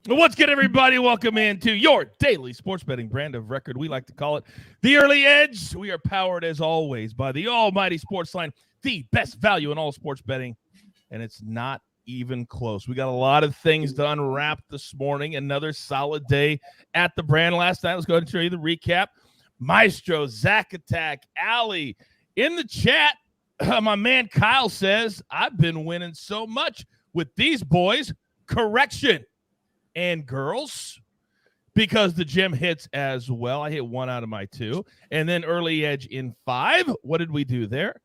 What's good, everybody? Welcome into your daily sports betting brand of record. We like to call it the Early Edge. We are powered, as always, by the almighty SportsLine, the best value in all sports betting, and it's not even close. We got a lot of things to unwrap this morning. Another solid day at the brand last night. Let's go ahead and show you the recap. Maestro, Zach Attack, Allie in the chat. My man Kyle says, I've been winning so much with these boys. Correction. And girls, because the gym hits as well. I hit 1 out of my 2. And then Early Edge in 5. What did we do there?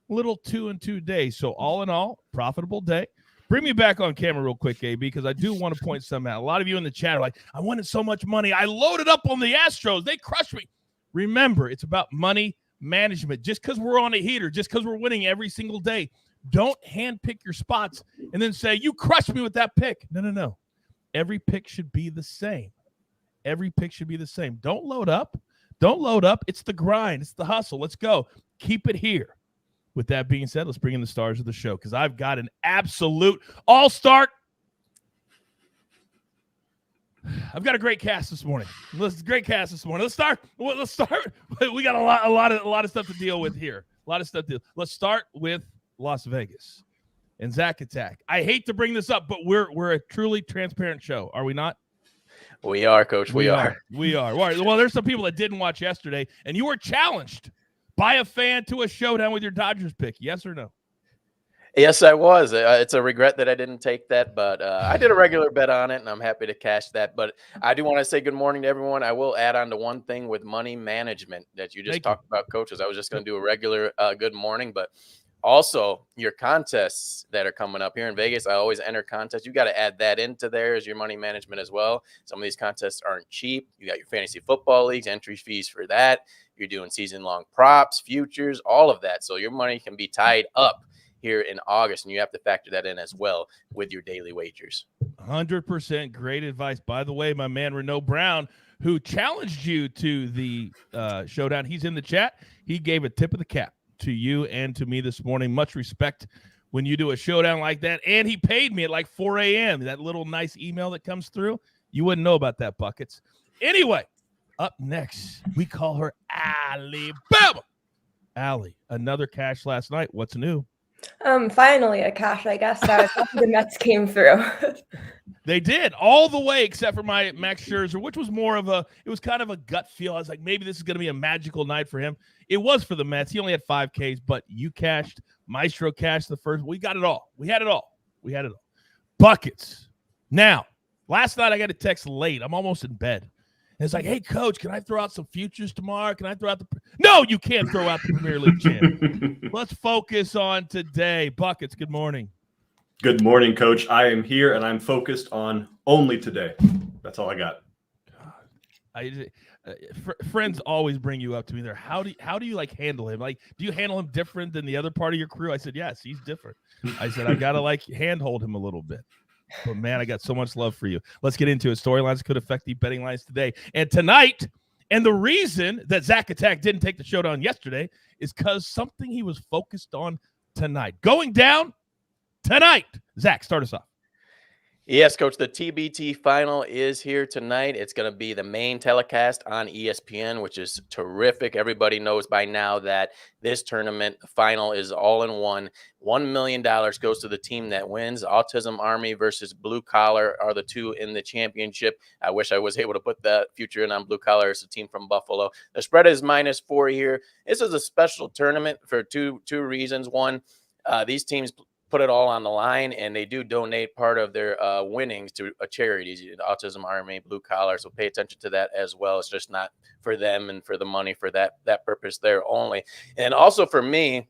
Little 2 and 2 days. So all in all, profitable day. Bring me back on camera real quick, AB, because I do want to point some out. A lot of you in the chat are like, I wanted so much money. I loaded up on the Astros. They crushed me. Remember, it's about money management. Just because we're on a heater, just because we're winning every single day, don't handpick your spots and then say, you crushed me with that pick. No. Every pick should be the same. Every pick should be the same. Don't load up. It's the grind. It's the hustle. Let's go. Keep it here. With that being said, let's bring in the stars of the show because I've got an absolute all-star. I've got a great cast this morning. Let's start. We got a lot of stuff to deal with here. Let's start with Las Vegas. And Zach Attack. I hate to bring this up, but we're a truly transparent show, are we not? We are, Coach. We are. Well, there's some people that didn't watch yesterday, and you were challenged by a fan to a showdown with your Dodgers pick. Yes or no? Yes, I was. It's a regret that I didn't take that, but I did a regular bet on it, and I'm happy to cash that. But I do want to say good morning to everyone. I will add on to one thing with money management that you just talked about, coaches. I was just going to do a regular good morning, but also, your contests that are coming up here in Vegas, I always enter contests. You got to add that into there as your money management as well. Some of these contests aren't cheap. You got your fantasy football leagues, entry fees for that. You're doing season-long props, futures, all of that. So your money can be tied up here in August, and you have to factor that in as well with your daily wagers. 100% great advice. By the way, my man Renaud Brown, who challenged you to the showdown, he's in the chat. He gave a tip of the cap to you and to me this morning. Much respect when you do a showdown like that. And he paid me at like 4 a.m. That little nice email that comes through. You wouldn't know about that, Buckets. Anyway, up next, we call her Alabama. Allie, another cash last night. What's new? Finally a cash, I guess. The Mets came through. They did all the way except for my Max Scherzer, which was it was kind of a gut feel. I was like, maybe this is going to be a magical night for him. It was for the Mets. He only had 5 Ks, but you cashed. Maestro cashed the first. We got it all. We had it all. Buckets. Now, last night I got a text late. I'm almost in bed. And it's like, hey, Coach, can I throw out some futures tomorrow? Can I throw out No, you can't throw out the Premier League champ. Let's focus on today. Buckets, good morning. Good morning, Coach. I am here, and I'm focused on only today. That's all I got. Friends always bring you up to me there. How do you like handle him? Like, do you handle him different than the other part of your crew? I said, yes, he's different. I said, I got to like handhold him a little bit. But, man, I got so much love for you. Let's get into it. Storylines could affect the betting lines today and tonight. And the reason that Zach Attack didn't take the showdown yesterday is because something he was focused on tonight. Going down tonight. Zach, start us off. Yes, Coach, the TBT final is here tonight. It's going to be the main telecast on ESPN, which is terrific. Everybody knows by now that this tournament, the final, is all in one. $1 million goes to the team that wins. Autism Army versus Blue Collar are the two in the championship. I wish I was able to put that future in on Blue Collar. It's a team from Buffalo. The spread is -4 here. This is a special tournament for two reasons. One, these teams put it all on the line, and they do donate part of their winnings to a charity, the Autism Army, Blue Collar. So pay attention to that as well. It's just not for them and for the money for that purpose there only. And also for me,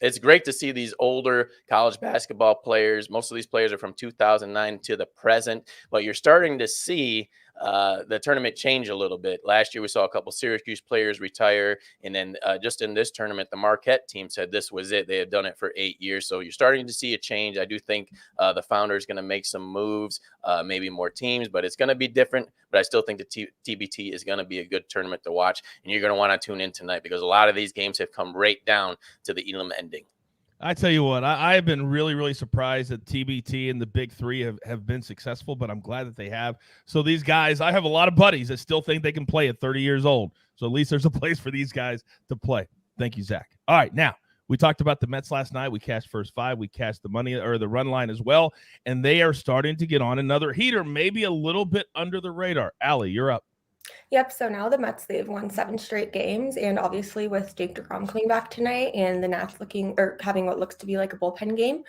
it's great to see these older college basketball players. Most of these players are from 2009 to the present, but you're starting to see the tournament change a little bit. Last year, we saw a couple Syracuse players retire. And then just in this tournament, the Marquette team said this was it. They had done it for 8 years. So you're starting to see a change. I do think the founder is going to make some moves, maybe more teams, but it's going to be different. But I still think the TBT is going to be a good tournament to watch. And you're going to want to tune in tonight because a lot of these games have come right down to the Elam ending. I tell you what, I have been really, really surprised that TBT and the big three have been successful, but I'm glad that they have. So these guys, I have a lot of buddies that still think they can play at 30 years old. So at least there's a place for these guys to play. Thank you, Zach. All right, now we talked about the Mets last night. We cashed first five. We cashed the money or the run line as well, and they are starting to get on another heater, maybe a little bit under the radar. Allie, you're up. Yep. So now the Mets, they've won 7 straight games. And obviously with Jake DeGrom coming back tonight and the Nats having what looks to be like a bullpen game,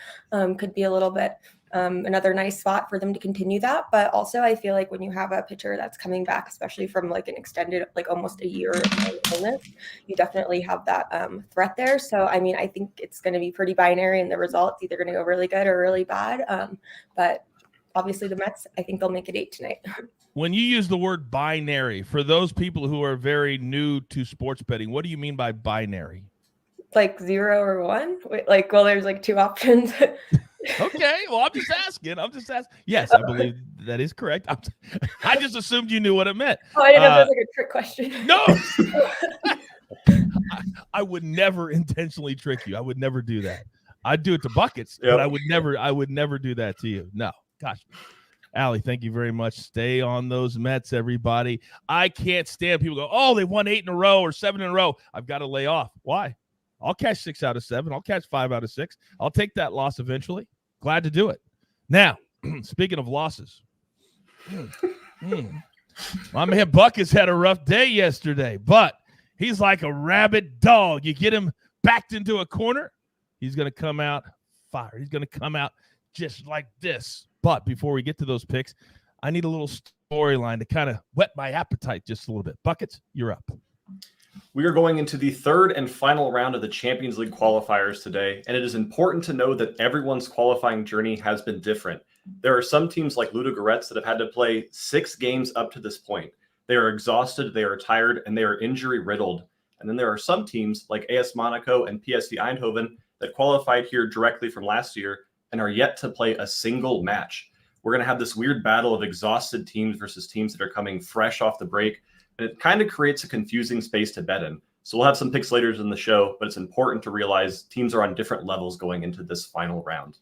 could be a little bit another nice spot for them to continue that. But also I feel like when you have a pitcher that's coming back, especially from like an extended, like almost a year illness, you definitely have that threat there. So, I mean, I think it's going to be pretty binary in the results, either going to go really good or really bad. But obviously the Mets, I think they'll make it 8 tonight. When you use the word binary, for those people who are very new to sports betting, what do you mean by binary? Like 0 or 1? Like, well, there's like 2 options. Okay, well, I'm just asking. Yes, I believe that is correct. I just assumed you knew what it meant. Oh, I didn't know if it was like a trick question. No, I would never intentionally trick you. I would never do that. I'd do it to buckets, but I would never do that to you. No, gosh. Allie, thank you very much. Stay on those Mets, everybody. I can't stand people go, oh, they won 8 in a row or 7 in a row. I've got to lay off. Why? I'll catch 6 out of 7. I'll catch 5 out of 6. I'll take that loss eventually. Glad to do it. Now, speaking of losses, my man Buck has had a rough day yesterday, but he's like a rabid dog. You get him backed into a corner, he's going to come out fire. He's going to come out just like this. But before we get to those picks, I need a little storyline to kind of whet my appetite just a little bit. Buckets, you're up. We are going into the third and final round of the Champions League qualifiers today, and it is important to know that everyone's qualifying journey has been different. There are some teams like Ludogorets that have had to play 6 games up to this point. They are exhausted, they are tired, and they are injury-riddled. And then there are some teams like AS Monaco and Psv Eindhoven that qualified here directly from last year and are yet to play a single match. We're going to have this weird battle of exhausted teams versus teams that are coming fresh off the break, and it kind of creates a confusing space to bet in. So we'll have some picks later in the show, but it's important to realize teams are on different levels going into this final round.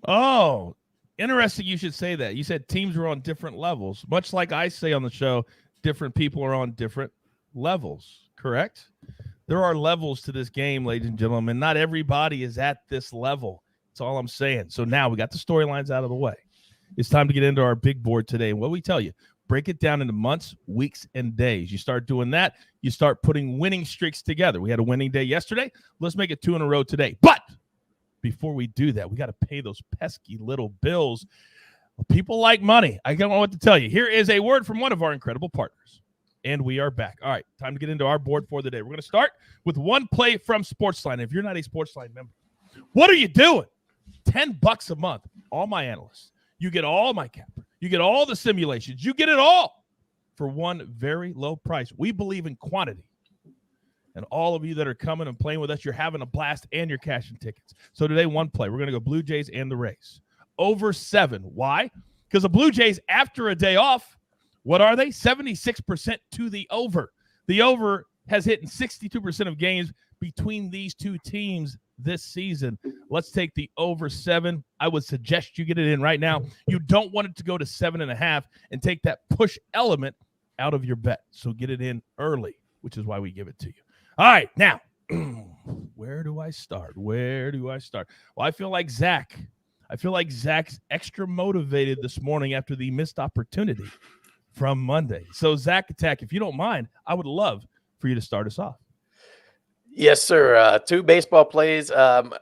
Oh, interesting you should say that. You said teams were on different levels. Much like I say on the show, different people are on different levels, correct? There are levels to this game, ladies and gentlemen. Not everybody is at this level. That's all I'm saying. So now we got the storylines out of the way. It's time to get into our big board today. And what we tell you, break it down into months, weeks, and days. You start doing that, you start putting winning streaks together. We had a winning day yesterday. Let's make it 2 in a row today. But before we do that, we got to pay those pesky little bills. People like money. I don't know what to tell you. Here is a word from one of our incredible partners. And we are back. All right, time to get into our board for the day. We're going to start with one play from SportsLine. If you're not a SportsLine member, what are you doing? $10 a month. All my analysts. You get all my capper. You get all the simulations. You get it all for one very low price. We believe in quantity. And all of you that are coming and playing with us, you're having a blast and you're cashing tickets. So today, one play. We're going to go Blue Jays and the Rays. Over 7. Why? Because the Blue Jays, after a day off, what are they? 76% to the over. The over has hit in 62% of games between these two teams this season. Let's take the over 7. I would suggest you get it in right now. You don't want it to go to 7.5 and take that push element out of your bet. So get it in early, which is why we give it to you. All right, now, where do I start? Well, I feel like Zach's extra motivated this morning after the missed opportunity from Monday. So, Zach Attack, if you don't mind, I would love for you to start us off. Yes, sir. 2 baseball plays.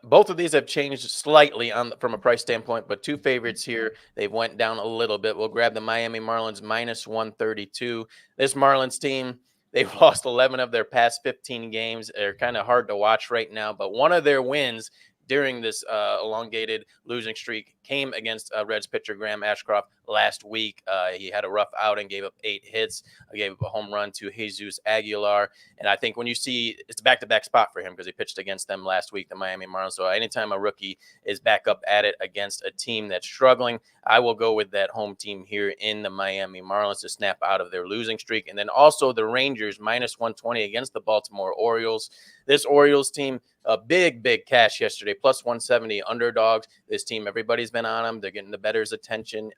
Both of these have changed slightly from a price standpoint, but 2 favorites here. They've went down a little bit. We'll grab the Miami Marlins minus 132. This Marlins team, they've lost 11 of their past 15 games. They're kind of hard to watch right now, but one of their wins during this elongated losing streak came against Reds pitcher Graham Ashcroft last week. He had a rough outing, gave up 8 hits, gave up a home run to Jesus Aguilar. And I think when you see it's a back-to-back spot for him because he pitched against them last week, the Miami Marlins. So anytime a rookie is back up at it against a team that's struggling, I will go with that home team here in the Miami Marlins to snap out of their losing streak. And then also the Rangers minus 120 against the Baltimore Orioles. This Orioles team, a big cash yesterday, plus 170 underdogs. This team, everybody's been on them. They're getting the bettor's attention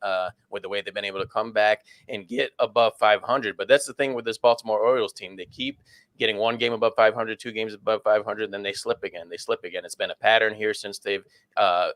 with the way they've been able to come back and get above 500. But that's the thing with this Baltimore Orioles team. They keep getting one game above 500, 2 games above 500, then they slip again. It's been a pattern here since they've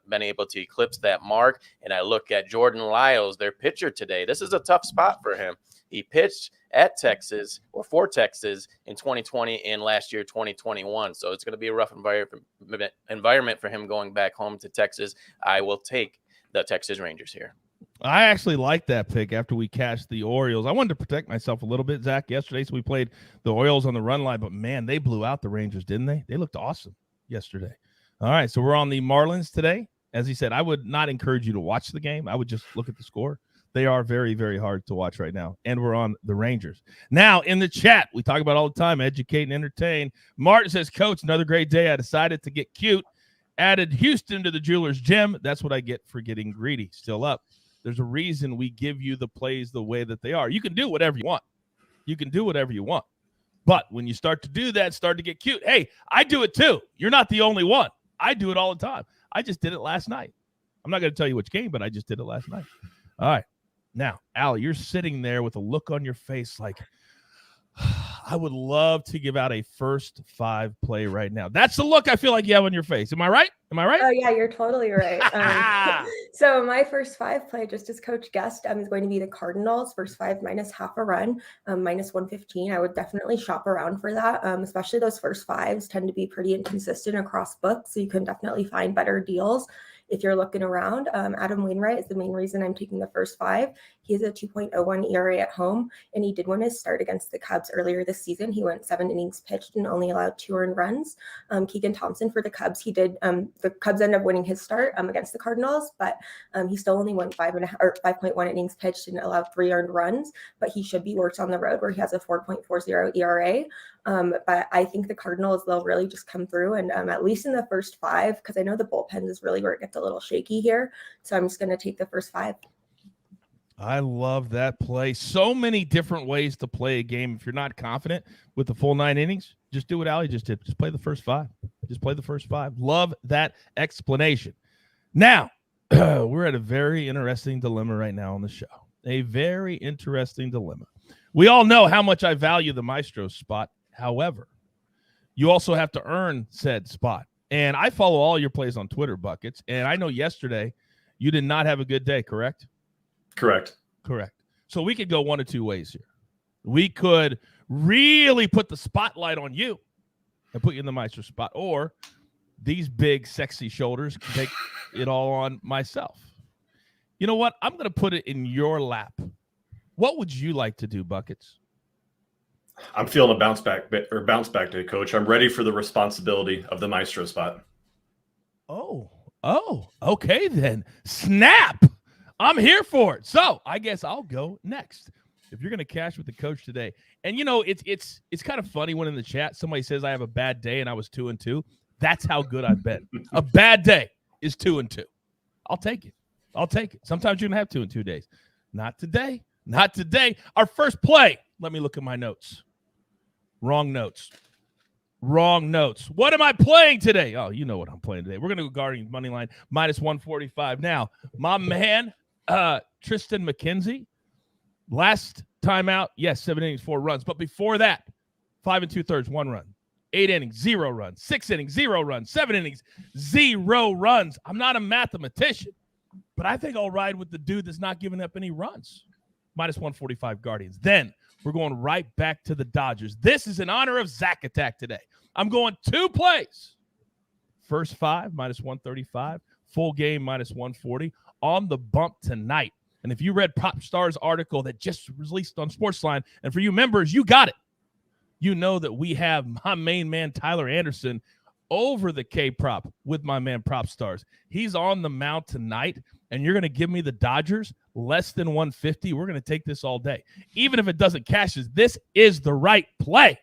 been able to eclipse that mark. And I look at Jordan Lyles, their pitcher today. This is a tough spot for him. He pitched at Texas or for Texas in 2020 and last year, 2021. So it's going to be a rough environment for him going back home to Texas. I will take the Texas Rangers here. I actually like that pick after we cashed the Orioles. I wanted to protect myself a little bit, Zach, yesterday. So we played the Orioles on the run line, but man, they blew out the Rangers, didn't they? They looked awesome yesterday. All right. So we're on the Marlins today. As he said, I would not encourage you to watch the game. I would just look at the score. They are very, very hard to watch right now. And we're on the Rangers. Now, in the chat, we talk about all the time, educate and entertain. Martin says, Coach, another great day. I decided to get cute. Added Houston to the jeweler's gym. That's what I get for getting greedy. Still up. There's a reason we give you the plays the way that they are. You can do whatever you want. You can do whatever you want. But when you start to do that, start to get cute. Hey, I do it too. You're not the only one. I do it all the time. I just did it last night. I'm not going to tell you which game, but I just did it last night. All right. Now, Allie, you're sitting there with a look on your face like, I would love to give out a first 5 play right now. That's the look I feel like you have on your face. Am I right? Oh, yeah, you're totally right. So my first 5 play, just as Coach guessed, is going to be the Cardinals. First 5 minus half a run, minus 115. I would definitely shop around for that, especially those first 5s tend to be pretty inconsistent across books, so you can definitely find better deals if you're looking around. Adam Wainwright is the main reason I'm taking the first 5. He has a 2.01 ERA at home, and he did win his start against the Cubs earlier this season. He went 7 innings pitched and only allowed 2 earned runs. Keegan Thompson for the Cubs, he did the Cubs ended up winning his start against the Cardinals, but he still only went 5.1 innings pitched and allowed 3 earned runs, but he should be worse on the road where he has a 4.40 ERA. But I think the Cardinals, they'll really just come through and at least in the first 5, because I know the bullpen is really where it gets a little shaky here. So I'm just going to take the first 5. I love that play. So many different ways to play a game. If you're not confident with the full 9 innings, just do what Allie just did. Just play the first 5. Just play the first 5. Love that explanation. Now, we're at a very interesting dilemma right now on the show. A very interesting dilemma. We all know how much I value the Maestro spot. However, you also have to earn said spot. And I follow all your plays on Twitter, Buckets. And I know yesterday you did not have a good day, correct? Correct. So we could go one of 2 ways here. We could really put the spotlight on you and put you in the Maestro spot, or these big, sexy shoulders can take it all on myself. You know what? I'm going to put it in your lap. What would you like to do, Buckets? I'm feeling a bounce back day, Coach. I'm ready for the responsibility of the Maestro spot. Oh, okay then. Snap. I'm here for it. So I guess I'll go next. If you're going to cash with the coach today, and you know, it's kind of funny when in the chat somebody says I have a bad day and I was 2-2. That's how good I've been. A bad day is 2-2. I'll take it. Sometimes you're going to have 2 and 2 days. Not today. Our first play. Let me look at my notes. Wrong notes. What am I playing today? Oh, you know what I'm playing today. We're going to go Guardians money line minus 145. Now, my man, Tristan McKenzie, last time out, yes, 7 innings, 4 runs. But before that, 5 2/3, 1 run. 8 innings, 0 runs. 6 innings, 0 runs. 7 innings, 0 runs. I'm not a mathematician, but I think I'll ride with the dude that's not giving up any runs. Minus 145 Guardians. Then we're going right back to the Dodgers. This is in honor of Zach Attack today. I'm going 2 plays. First 5, minus 135. Full game, minus 140. On the bump tonight. And if you read PropStar's article that just released on SportsLine, and for you members, you got it. You know that we have my main man, Tyler Anderson, over the K-Prop with my man PropStars. He's on the mound tonight, and you're going to give me the Dodgers less than 150. We're going to take this all day. Even if it doesn't cash, this is the right play.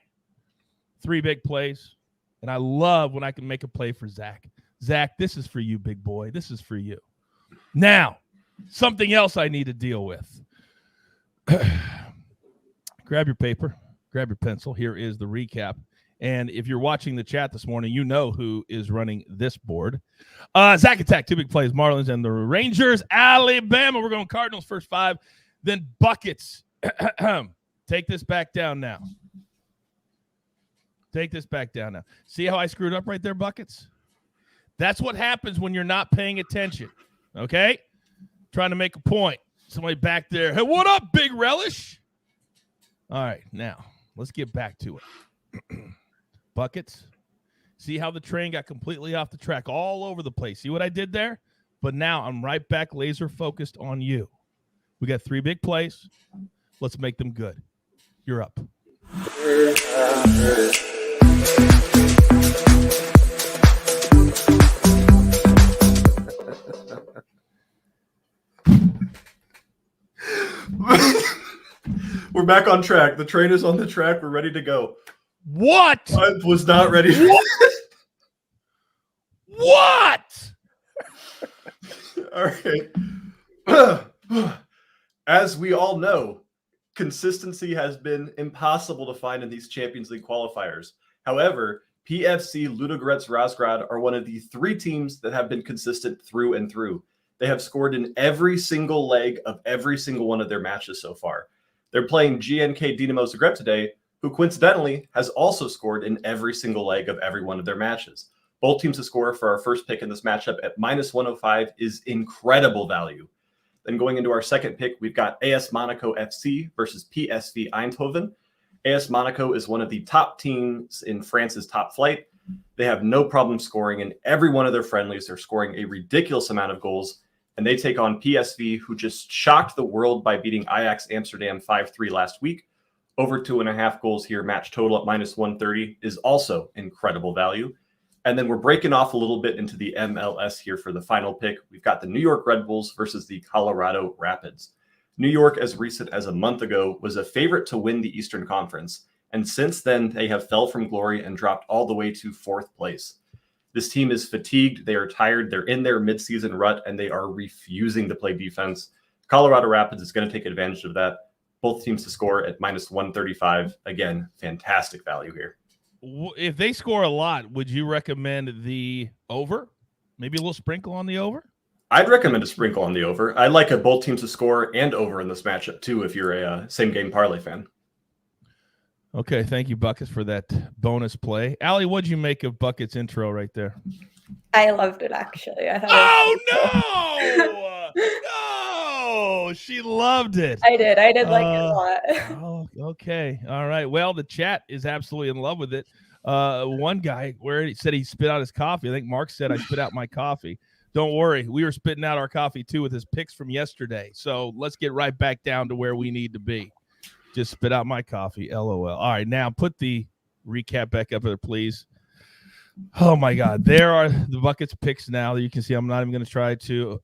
3 big plays, and I love when I can make a play for Zach. Zach, this is for you, big boy. This is for you. Now, something else I need to deal with. Grab your paper. Grab your pencil. Here is the recap. And if you're watching the chat this morning, you know who is running this board. Zach Attack, 2 big plays, Marlins and the Rangers. Alabama, we're going Cardinals first 5. Then buckets. Take this back down now. Take this back down now. See how I screwed up right there, buckets? That's what happens when you're not paying attention, okay? Trying to make a point. Somebody back there. Hey, what up, Big Relish? All right, now, let's get back to it. Buckets. See how the train got completely off the track all over the place. See what I did there? But now I'm right back laser focused on you. We got 3 big plays. Let's make them good. You're up. We're back on track. The train is on the track. We're ready to go. What? I was not ready. What? All right. As we all know, consistency has been impossible to find in these Champions League qualifiers. However, PFC Ludogorets Razgrad are one of the 3 teams that have been consistent through and through. They have scored in every single leg of every single one of their matches so far. They're playing GNK Dinamo Zagreb today, who coincidentally has also scored in every single leg of every one of their matches. Both teams to score for our first pick in this matchup at -105 is incredible value. Then going into our second pick, we've got AS Monaco FC versus PSV Eindhoven. AS Monaco is one of the top teams in France's top flight. They have no problem scoring in every one of their friendlies. They're scoring a ridiculous amount of goals. And they take on PSV, who just shocked the world by beating Ajax Amsterdam 5-3 last week. Over 2.5 goals here, match total at -130 is also incredible value. And then we're breaking off a little bit into the MLS here for the final pick. We've got the New York Red Bulls versus the Colorado Rapids. New York, as recent as a month ago, was a favorite to win the Eastern Conference. And since then, they have fell from glory and dropped all the way to 4th place. This team is fatigued. They are tired. They're in their midseason rut, and they are refusing to play defense. Colorado Rapids is going to take advantage of that. Both teams to score at -135. Again, fantastic value here. If they score a lot, would you recommend the over? Maybe a little sprinkle on the over? I'd recommend a sprinkle on the over. I like both teams to score and over in this matchup, too, if you're a same-game parlay fan. Okay, thank you, Buckets, for that bonus play. Allie, what'd you make of Buckets' intro right there? I loved it, actually. I thought No! She loved it. I did like it a lot. Oh, okay. All right. Well, the chat is absolutely in love with it. One guy where he said he spit out his coffee. I think Mark said I spit out my coffee. Don't worry. We were spitting out our coffee, too, with his picks from yesterday. So let's get right back down to where we need to be. Just spit out my coffee. LOL. All right. Now put the recap back up there, please. Oh, my God. There are the Buckets picks now. You can see I'm not even going to try to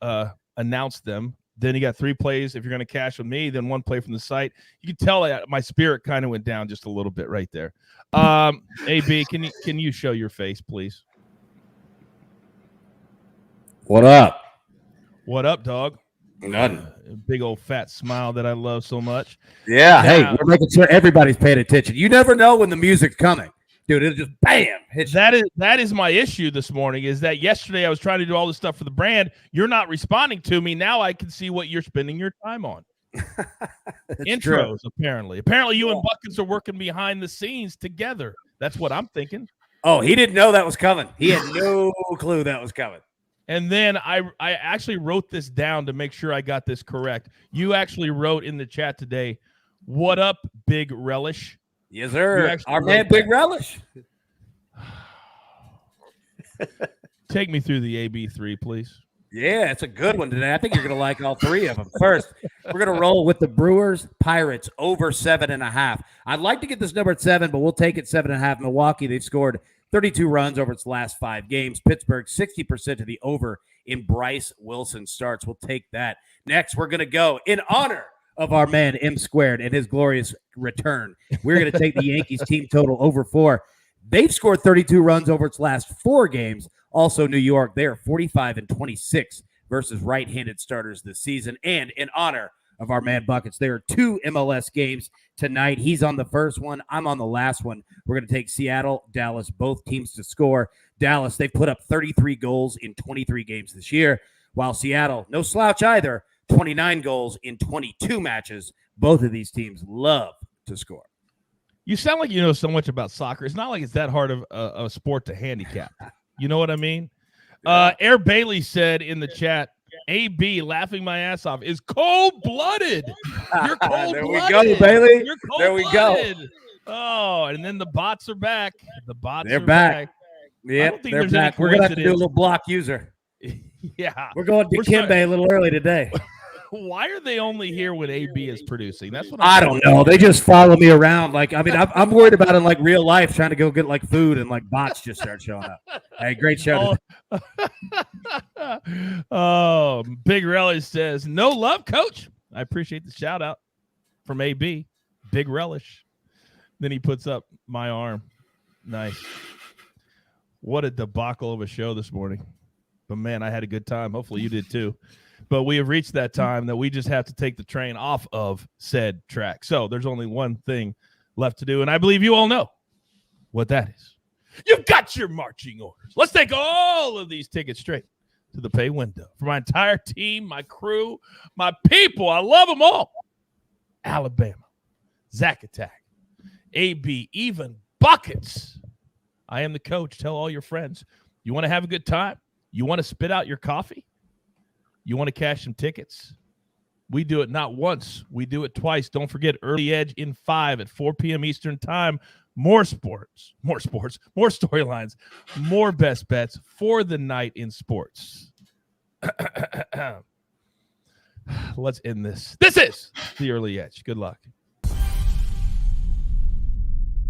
announce them. Then you got 3 plays. If you're going to cash with me, then 1 play from the site. You can tell that my spirit kind of went down just a little bit right there. AB, can you show your face, please? What up? What up, dog? Nothing. Big old fat smile that I love so much. Yeah. Hey, we're making sure everybody's paying attention. You never know when the music's coming. Dude, it'll just bam. That is my issue this morning, is that yesterday I was trying to do all this stuff for the brand. You're not responding to me. Now I can see what you're spending your time on. Intros, true. Apparently. Apparently you and Buckets are working behind the scenes together. That's what I'm thinking. Oh, he didn't know that was coming. He had no clue that was coming. And then I actually wrote this down to make sure I got this correct. You actually wrote in the chat today, what up, Big Relish? Yes, sir. Our man, Big Relish. Take me through the AB3, please. Yeah, it's a good one today. I think you're going to like all 3 of them. First, we're going to roll with the Brewers Pirates over 7.5. I'd like to get this number at 7, but we'll take it 7.5. Milwaukee, they've scored 32 runs over its last 5 games. Pittsburgh, 60% to the over in Bryce Wilson starts. We'll take that. Next, we're going to go in honor of our man M Squared and his glorious return. We're going to take the Yankees team total over 4. They've scored 32 runs over its last 4 games. Also, New York, they are 45-26 versus right-handed starters this season. And in honor of our man Buckets. There are 2 MLS games tonight. He's on the first one. I'm on the last one. We're going to take Seattle, Dallas, both teams to score. Dallas, they've put up 33 goals in 23 games this year, while Seattle, no slouch either, 29 goals in 22 matches. Both of these teams love to score. You sound like you know so much about soccer. It's not like it's that hard of a sport to handicap. You know what I mean? Air Bailey said in the chat, AB laughing my ass off is cold-blooded. You're cold-blooded. There we go, Bailey. You're There we go. cold-blooded. Oh, and then the bots are back. The bots They're are back. back. Yeah, think they're there's any back. We're going to have to do a coincidence. little block user. Yeah. We're going to Kimbe a little early today. Why are they only here when AB is producing? That's what I don't know. They just follow me around. Like, I mean, I'm worried about in like real life trying to go get like food and like bots just start showing up. Hey, great show. Oh, Big Relish says, no love, coach. I appreciate the shout out from AB. Big Relish. Then he puts up my arm. Nice. What a debacle of a show this morning. But man, I had a good time. Hopefully you did too. But we have reached that time that we just have to take the train off of said track. So there's only one thing left to do, and I believe you all know what that is. You've got your marching orders. Let's take all of these tickets straight to the pay window. For my entire team, my crew, my people, I love them all. Alabama, Zack Attack, AB, even Buckets. I am the coach. Tell all your friends. You want to have a good time? You want to spit out your coffee? You want to cash some tickets? We do it not once. We do it twice. Don't forget Early Edge in 5 at 4 p.m. Eastern time. More sports, more storylines, more best bets for the night in sports. Let's end this. This is the Early Edge. Good luck.